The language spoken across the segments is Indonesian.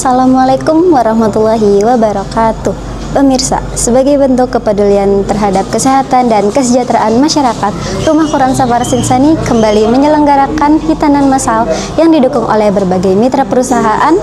Assalamualaikum warahmatullahi wabarakatuh. Pemirsa, sebagai bentuk kepedulian terhadap kesehatan dan kesejahteraan masyarakat, Rumah Quran Safaras Insani kembali menyelenggarakan hitanan massal yang didukung oleh berbagai mitra perusahaan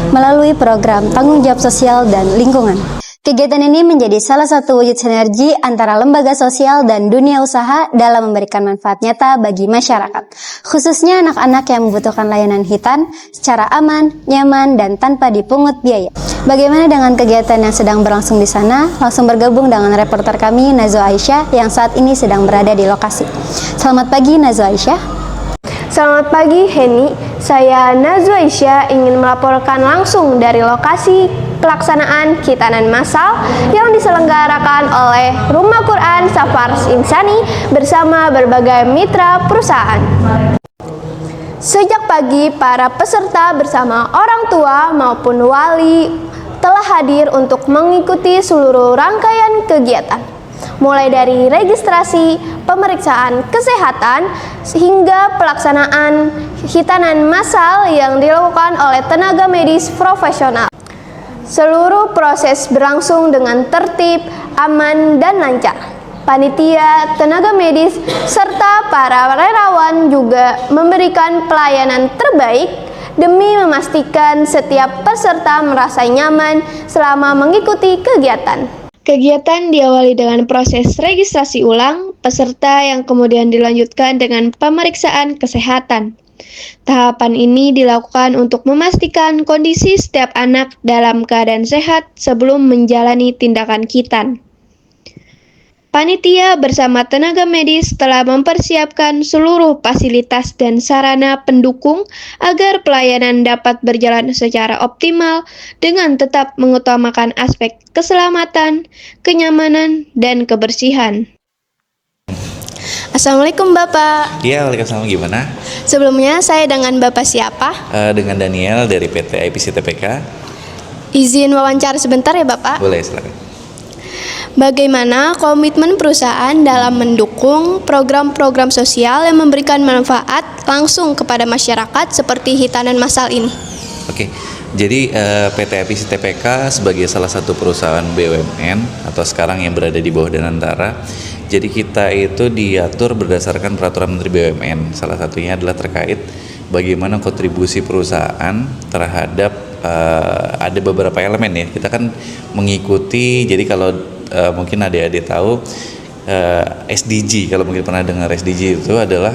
melalui program tanggung jawab sosial dan lingkungan. Kegiatan ini menjadi salah satu wujud sinergi antara lembaga sosial dan dunia usaha dalam memberikan manfaat nyata bagi masyarakat, khususnya anak-anak yang membutuhkan layanan hitan secara aman, nyaman, dan tanpa dipungut biaya. Bagaimana dengan kegiatan yang sedang berlangsung di sana? Langsung bergabung dengan reporter kami, Nazwa Aisyah, yang saat ini sedang berada di lokasi. Selamat pagi, Nazwa Aisyah. Selamat pagi, Heni. Saya Nazwa Aisyah ingin melaporkan langsung dari lokasi pelaksanaan hitanan massal yang diselenggarakan oleh Rumah Quran Safaras Insani bersama berbagai mitra perusahaan. Sejak pagi, para peserta bersama orang tua maupun wali telah hadir untuk mengikuti seluruh rangkaian kegiatan, mulai dari registrasi, pemeriksaan kesehatan, hingga pelaksanaan hitanan massal yang dilakukan oleh tenaga medis profesional. Seluruh proses berlangsung dengan tertib, aman, dan lancar. Panitia, tenaga medis, serta para relawan juga memberikan pelayanan terbaik demi memastikan setiap peserta merasa nyaman selama mengikuti kegiatan. Kegiatan diawali dengan proses registrasi ulang peserta yang kemudian dilanjutkan dengan pemeriksaan kesehatan. Tahapan ini dilakukan untuk memastikan kondisi setiap anak dalam keadaan sehat sebelum menjalani tindakan khitan. Panitia bersama tenaga medis telah mempersiapkan seluruh fasilitas dan sarana pendukung agar pelayanan dapat berjalan secara optimal dengan tetap mengutamakan aspek keselamatan, kenyamanan, dan kebersihan. Assalamualaikum Bapak. Iya, waalaikumsalam. Gimana? Sebelumnya saya dengan Bapak siapa? Dengan Daniel dari PT IPC TPK. Izin wawancara sebentar ya Bapak. Boleh, silakan. Bagaimana komitmen perusahaan dalam mendukung program-program sosial yang memberikan manfaat langsung kepada masyarakat seperti hitanan massal ini? Oke, jadi PT IPC TPK sebagai salah satu perusahaan BUMN atau sekarang yang berada di bawah Danantara. Jadi kita itu diatur berdasarkan peraturan Menteri BUMN. Salah satunya adalah terkait bagaimana kontribusi perusahaan terhadap ada beberapa elemen ya. Kita kan mengikuti, jadi kalau mungkin adik-adik tahu SDG, kalau mungkin pernah dengar SDG itu adalah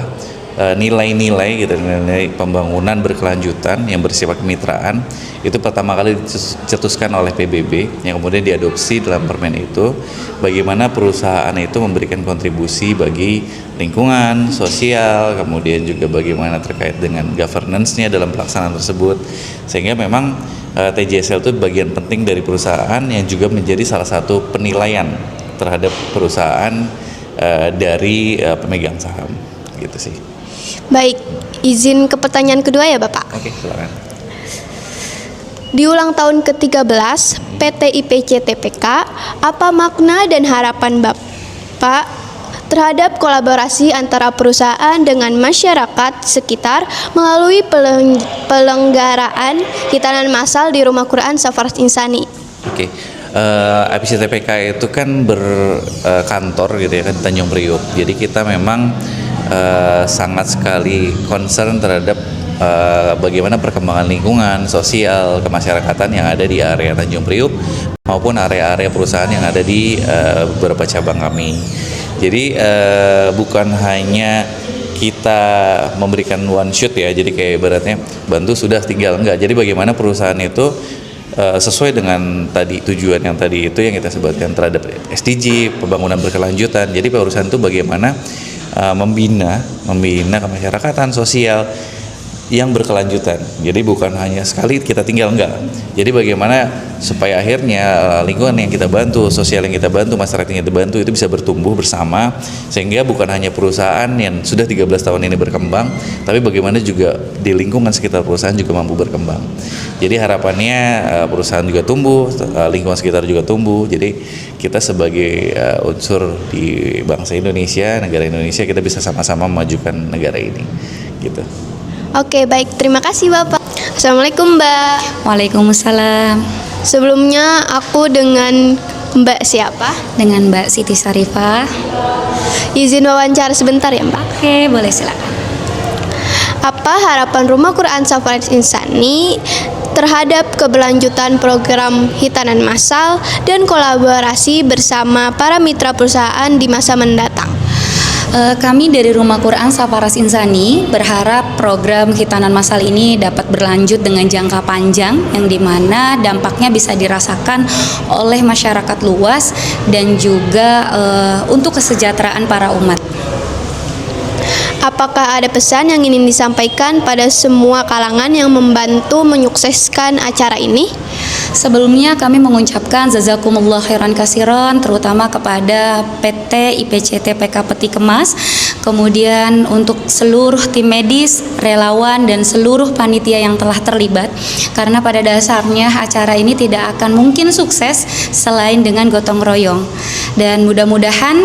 nilai-nilai gitu, nilai pembangunan berkelanjutan yang bersifat kemitraan. Itu pertama kali dicetuskan oleh PBB yang kemudian diadopsi dalam permen itu, bagaimana perusahaan itu memberikan kontribusi bagi lingkungan, sosial, kemudian juga bagaimana terkait dengan governance-nya dalam pelaksanaan tersebut, sehingga memang TJSL itu bagian penting dari perusahaan yang juga menjadi salah satu penilaian terhadap perusahaan dari pemegang saham, gitu sih. Baik, izin ke pertanyaan kedua ya Bapak. Oke, silakan. Di ulang tahun ke-13 PT IPC TPK, apa makna dan harapan Bapak terhadap kolaborasi antara perusahaan dengan masyarakat sekitar melalui pelenggaraan hitanan massal di Rumah Quran Safaras Insani? Oke. IPC TPK itu kan berkantor gitu ya kan di Tanjung Priok. Jadi kita memang sangat sekali concern terhadap bagaimana perkembangan lingkungan, sosial, kemasyarakatan yang ada di area Tanjung Priok maupun area-area perusahaan yang ada di beberapa cabang kami. Jadi bukan hanya kita memberikan one shot ya, jadi kayak ibaratnya bantu sudah tinggal, enggak. Jadi bagaimana perusahaan itu sesuai dengan tadi tujuan yang tadi itu yang kita sebutkan terhadap SDG, pembangunan berkelanjutan. Jadi perusahaan itu bagaimana membina kemasyarakatan sosial yang berkelanjutan. Jadi bukan hanya sekali kita tinggal, enggak. Jadi bagaimana supaya akhirnya lingkungan yang kita bantu, sosial yang kita bantu, masyarakat yang kita bantu itu bisa bertumbuh bersama, sehingga bukan hanya perusahaan yang sudah 13 tahun ini berkembang, tapi bagaimana juga di lingkungan sekitar perusahaan juga mampu berkembang. Jadi harapannya perusahaan juga tumbuh, lingkungan sekitar juga tumbuh. Jadi kita sebagai unsur di bangsa Indonesia, negara Indonesia, kita bisa sama-sama memajukan negara ini, gitu. Oke, baik. Terima kasih Bapak. Assalamualaikum Mbak. Waalaikumsalam. Sebelumnya aku dengan Mbak siapa? Dengan Mbak Siti Sarifah. Izin wawancara sebentar ya Mbak. Oke, boleh silakan. Apa harapan Rumah Quran Safaris Insani terhadap keberlanjutan program hitanan massal dan kolaborasi bersama para mitra perusahaan di masa mendatang? Kami dari Rumah Quran Safaras Insani berharap program hitanan massal ini dapat berlanjut dengan jangka panjang yang dimana dampaknya bisa dirasakan oleh masyarakat luas dan juga untuk kesejahteraan para umat. Apakah ada pesan yang ingin disampaikan pada semua kalangan yang membantu menyukseskan acara ini? Sebelumnya kami mengucapkan jazakumullah khairan kasiron terutama kepada PT IPCT PK Peti Kemas, kemudian untuk seluruh tim medis, relawan dan seluruh panitia yang telah terlibat, karena pada dasarnya acara ini tidak akan mungkin sukses selain dengan gotong royong. Dan mudah-mudahan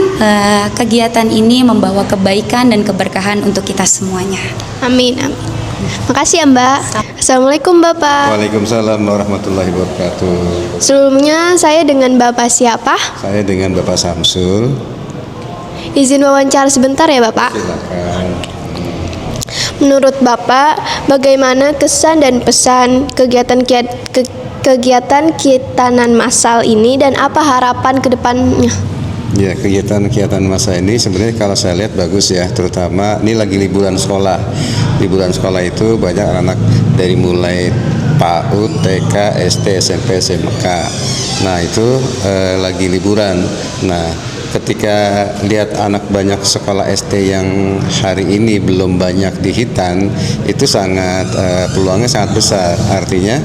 kegiatan ini membawa kebaikan dan keberkahan untuk kita semuanya. Amin, amin. Makasih ya Mbak. Assalamualaikum Bapak. Waalaikumsalam warahmatullahi wabarakatuh. Sebelumnya saya dengan Bapak siapa? Saya dengan Bapak Samsul. Izin wawancara sebentar ya Bapak. Silakan. Menurut Bapak, bagaimana kesan dan pesan kegiatan hitanan massal ini dan apa harapan ke depannya? Ya, kegiatan masa ini sebenarnya kalau saya lihat bagus ya, terutama ini lagi liburan sekolah. Liburan sekolah itu banyak anak dari mulai PAUD, TK, SD, SMP, SMK. Nah itu lagi liburan. Nah ketika lihat anak banyak sekolah SD yang hari ini belum banyak di Hitan, itu sangat peluangnya sangat besar. Artinya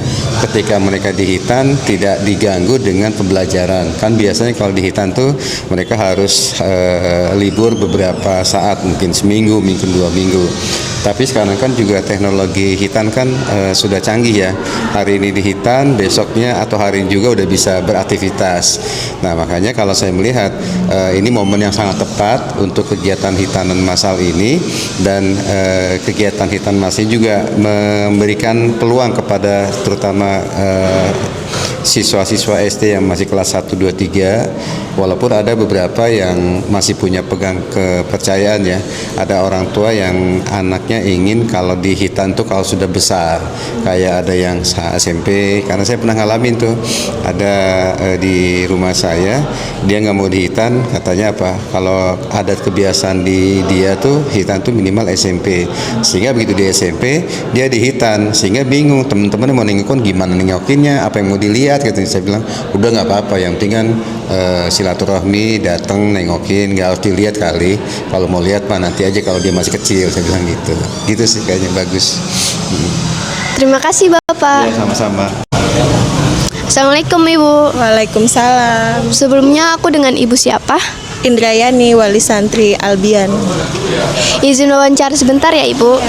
ketika mereka di Hitan tidak diganggu dengan pembelajaran. Kan biasanya kalau di Hitan tuh mereka harus libur beberapa saat, mungkin seminggu, mungkin 2 minggu. Tapi sekarang kan juga teknologi Hitan kan sudah canggih ya. Hari ini di Hitan, besoknya atau hari ini juga udah bisa beraktivitas. Nah makanya kalau saya melihat ini momen yang sangat tepat untuk kegiatan hitanan massal ini, dan kegiatan hitan massal juga memberikan peluang kepada terutama siswa-siswa SD yang masih kelas 1, 2, 3, walaupun ada beberapa yang masih punya pegang kepercayaan ya. Ada orang tua yang anaknya ingin kalau di Hitan tuh kalau sudah besar, kayak ada yang SMP, karena saya pernah ngalamin tuh, ada di rumah saya, dia nggak mau di Hitan, katanya apa, kalau adat kebiasaan di dia tuh Hitan tuh minimal SMP, sehingga begitu di SMP dia di Hitan, sehingga bingung teman-teman mau nengokin gimana nengokinnya, apa yang mau dilihat gitu. Saya bilang udah nggak apa-apa, yang penting kan silaturahmi, datang nengokin, nggak harus dilihat kali, kalau mau lihat mah nanti aja kalau dia masih kecil, saya bilang gitu sih kayaknya bagus. Terima kasih Bapak. Ya, sama-sama. Assalamualaikum Ibu. Waalaikumsalam. Sebelumnya aku dengan Ibu siapa? Indrayani, wali santri Albian. Izin wawancara sebentar ya Ibu.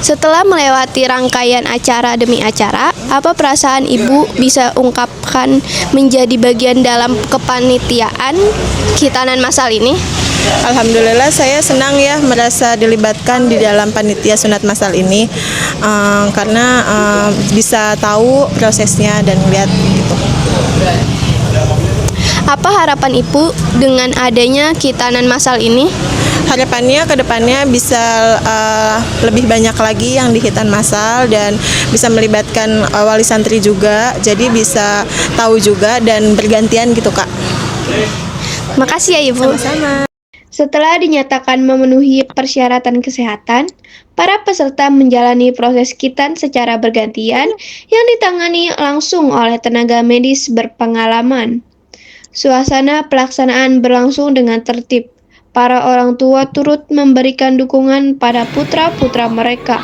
Setelah melewati rangkaian acara demi acara, apa perasaan Ibu bisa ungkapkan menjadi bagian dalam kepanitiaan hitanan massal ini? Alhamdulillah saya senang ya merasa dilibatkan di dalam panitia sunat massal ini, karena bisa tahu prosesnya dan lihat gitu. Apa harapan Ibu dengan adanya hitanan massal ini? Harapannya ke depannya bisa lebih banyak lagi yang di hitan massal dan bisa melibatkan wali santri juga, jadi bisa tahu juga dan bergantian gitu Kak. Makasih ya Ibu. Sama-sama. Setelah dinyatakan memenuhi persyaratan kesehatan, para peserta menjalani proses hitan secara bergantian yang ditangani langsung oleh tenaga medis berpengalaman. Suasana pelaksanaan berlangsung dengan tertib. Para orang tua turut memberikan dukungan pada putra-putra mereka.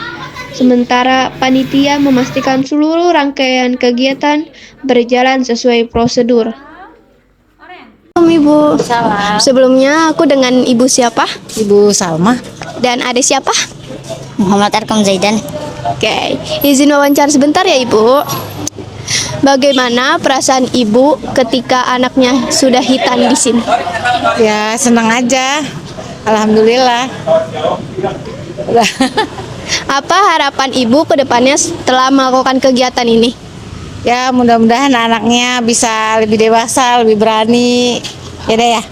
Sementara panitia memastikan seluruh rangkaian kegiatan berjalan sesuai prosedur. Ibu. Salam. Sebelumnya aku dengan Ibu siapa? Ibu Salma. Dan adik siapa? Muhammad Arkom Zaidan. Oke, izin wawancara sebentar ya Ibu. Bagaimana perasaan Ibu ketika anaknya sudah hitan di sini? Ya senang aja. Alhamdulillah. Apa harapan Ibu ke depannya setelah melakukan kegiatan ini? Ya mudah-mudahan anaknya bisa lebih dewasa, lebih berani. Ya deh ya,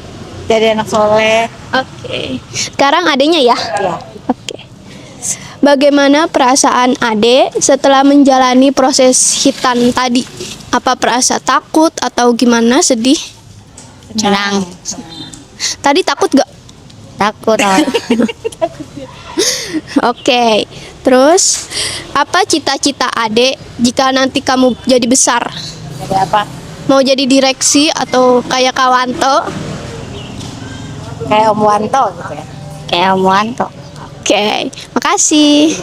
jadi anak soleh. Oke. Sekarang adenya ya? Ya. Oke. Bagaimana perasaan Ade setelah menjalani proses hitan tadi? Apa perasa takut atau gimana? Sedih? Senang. Tadi takut gak? Takut. Oke. Terus apa cita-cita Ade jika nanti kamu jadi besar? Jadi apa? Mau jadi direksi atau kayak Kawanto? Kayak Om Wanto gitu ya. Kayak Om Wanto. Oke, makasih.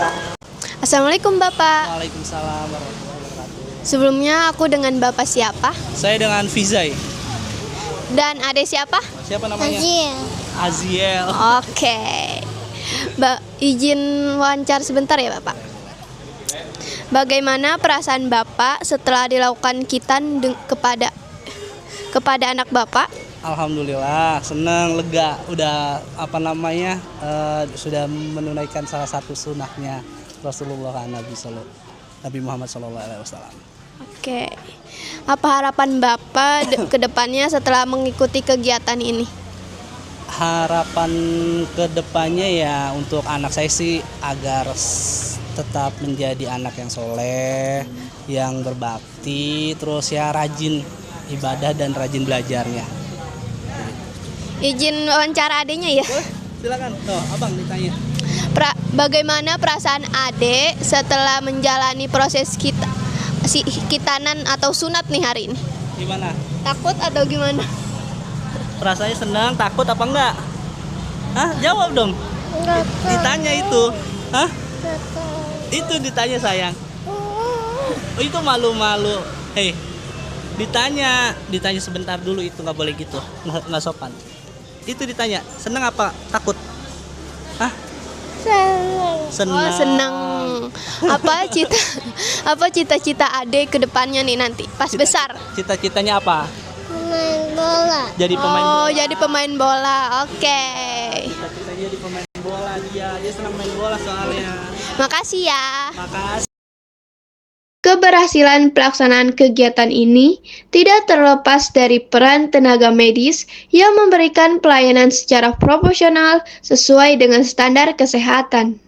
Assalamualaikum Bapak. Waalaikumsalam warahmatullahi wabarakatuh. Sebelumnya aku dengan Bapak siapa? Saya dengan Fizai. Dan Ade siapa? Siapa namanya? Aziel. Oke. Izin wawancara sebentar ya Bapak. Bagaimana perasaan Bapak setelah dilakukan khitan kepada anak Bapak? Alhamdulillah, senang, lega. Udah sudah menunaikan salah satu sunnahnya Rasulullah Nabi Muhammad SAW. Oke. Apa harapan Bapak ke depannya setelah mengikuti kegiatan ini? Harapan kedepannya ya untuk anak saya sih agar tetap menjadi anak yang soleh, yang berbakti, terus ya rajin ibadah dan rajin belajarnya. Izin wawancara adenya ya. Silakan, abang ditanya. Bagaimana perasaan Ade setelah menjalani proses khitanan atau sunat nih hari ini? Gimana? Takut atau gimana? Perasaannya senang, takut apa enggak? Hah? Jawab dong. Ditanya itu. Hah? Itu ditanya sayang. Oh, itu malu-malu. Hei, ditanya sebentar dulu, itu nggak boleh gitu, nggak sopan. Itu ditanya, senang apa takut? Hah? Senang. Oh, senang. Apa cita-cita Ade ke depannya nih nanti pas besar? Cita-citanya apa? Main bola. Jadi pemain bola. Oh, jadi pemain bola. Oke. Cita-citanya jadi pemain bola, dia senang main bola soalnya. Makasih ya. Makasih. Keberhasilan pelaksanaan kegiatan ini tidak terlepas dari peran tenaga medis yang memberikan pelayanan secara proporsional sesuai dengan standar kesehatan.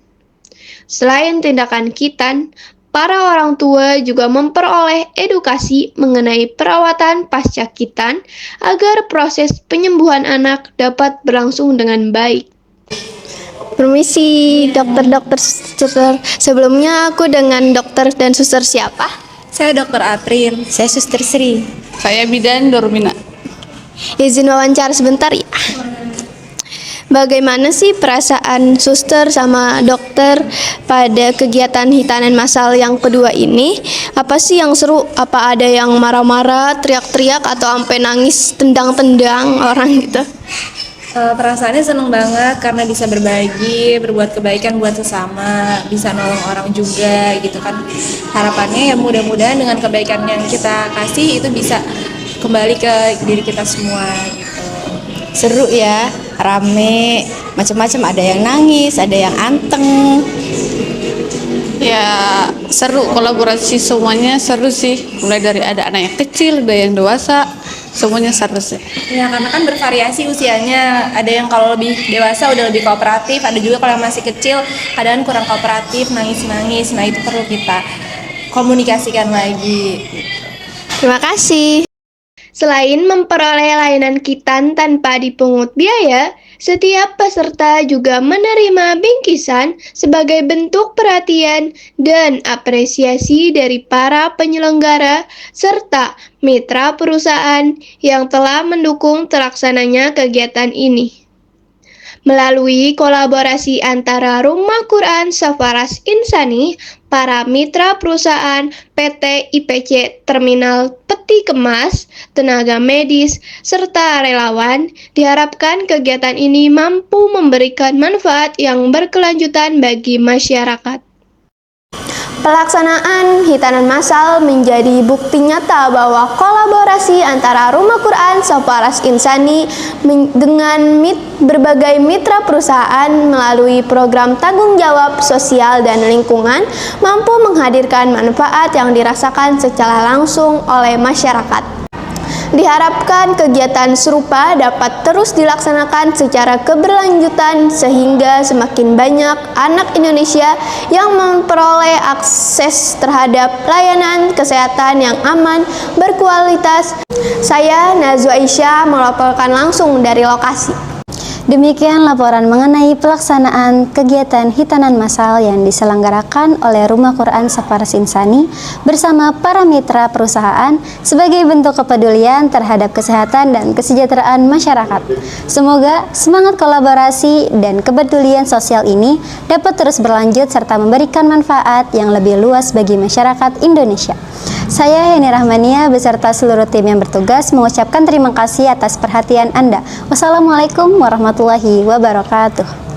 Selain tindakan khitan, para orang tua juga memperoleh edukasi mengenai perawatan pasca khitan agar proses penyembuhan anak dapat berlangsung dengan baik. Permisi, dokter, suster. Sebelumnya aku dengan dokter dan suster siapa? Saya Dokter Aprin. Saya Suster Sri. Saya Bidan Dormina. Izin wawancara sebentar ya. Bagaimana sih perasaan suster sama dokter pada kegiatan hitanan massal yang kedua ini? Apa sih yang seru? Apa ada yang marah-marah, teriak-teriak, atau sampai nangis, tendang-tendang orang gitu? Perasaannya seneng banget karena bisa berbagi, berbuat kebaikan buat sesama, bisa nolong orang juga gitu kan. Harapannya ya mudah-mudahan dengan kebaikan yang kita kasih itu bisa kembali ke diri kita semua gitu. Seru ya, rame, macam-macam, ada yang nangis, ada yang anteng. Ya seru, kolaborasi semuanya seru sih. Mulai dari ada anak yang kecil, ada yang dewasa, semuanya seru sih. Ya karena kan bervariasi usianya, ada yang kalau lebih dewasa udah lebih kooperatif, ada juga kalau yang masih kecil kadang kurang kooperatif, nangis-nangis. Nah itu perlu kita komunikasikan lagi. Terima kasih. Selain memperoleh layanan khitan tanpa dipungut biaya, setiap peserta juga menerima bingkisan sebagai bentuk perhatian dan apresiasi dari para penyelenggara serta mitra perusahaan yang telah mendukung terlaksananya kegiatan ini. Melalui kolaborasi antara Rumah Quran Safaras Insani, para mitra perusahaan PT IPC Terminal Peti Kemas, tenaga medis, serta relawan, diharapkan kegiatan ini mampu memberikan manfaat yang berkelanjutan bagi masyarakat. Pelaksanaan hitanan massal menjadi bukti nyata bahwa kolaborasi antara Rumah Quran Safaras Insani dengan berbagai mitra perusahaan melalui program tanggung jawab sosial dan lingkungan mampu menghadirkan manfaat yang dirasakan secara langsung oleh masyarakat. Diharapkan kegiatan serupa dapat terus dilaksanakan secara keberlanjutan sehingga semakin banyak anak Indonesia yang memperoleh akses terhadap layanan kesehatan yang aman, berkualitas. Saya Nazwa Aisyah melaporkan langsung dari lokasi. Demikian laporan mengenai pelaksanaan kegiatan hitanan massal yang diselenggarakan oleh Rumah Quran Safaras Insani bersama para mitra perusahaan sebagai bentuk kepedulian terhadap kesehatan dan kesejahteraan masyarakat. Semoga semangat kolaborasi dan kepedulian sosial ini dapat terus berlanjut serta memberikan manfaat yang lebih luas bagi masyarakat Indonesia. Saya Heni Rahmania beserta seluruh tim yang bertugas mengucapkan terima kasih atas perhatian Anda. Wassalamualaikum warahmatullahi wabarakatuh.